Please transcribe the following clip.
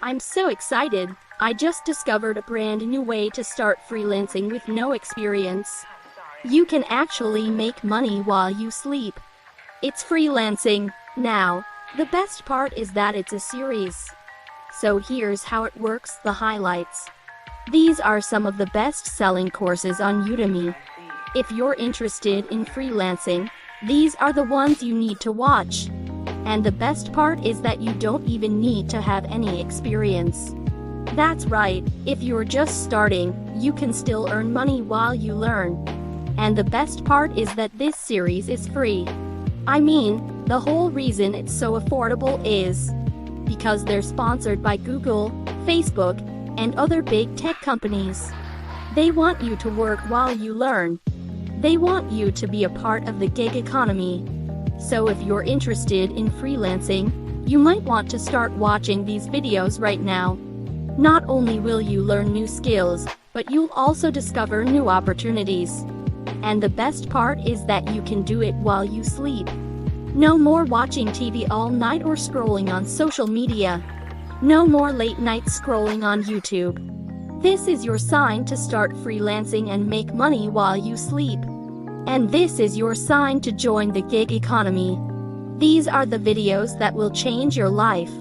I'm so excited. I just discovered a brand new way to start freelancing with no experience. You can actually make money while you sleep. It's freelancing. Now, the best part is that it's a series. So here's how it works, the highlights. These are some of the best-selling courses on Udemy. If you're interested in freelancing, these are the ones you need to watch. And the best part is that you don't even need to have any experience. That's right, if you're just starting, you can still earn money while you learn. And the best part is that this series is free. I mean, the whole reason it's so affordable is because they're sponsored by Google, Facebook, and other big tech companies. They want you to work while you learn. They want you to be a part of the gig economy. So if you're interested in freelancing, you might want to start watching these videos right now. Not only will you learn new skills, but you'll also discover new opportunities. And the best part is that you can do it while you sleep. No more watching TV all night or scrolling on social media. No more late night scrolling on YouTube. This is your sign to start freelancing and make money while you sleep. And this is your sign to join the gig economy. These are the videos that will change your life.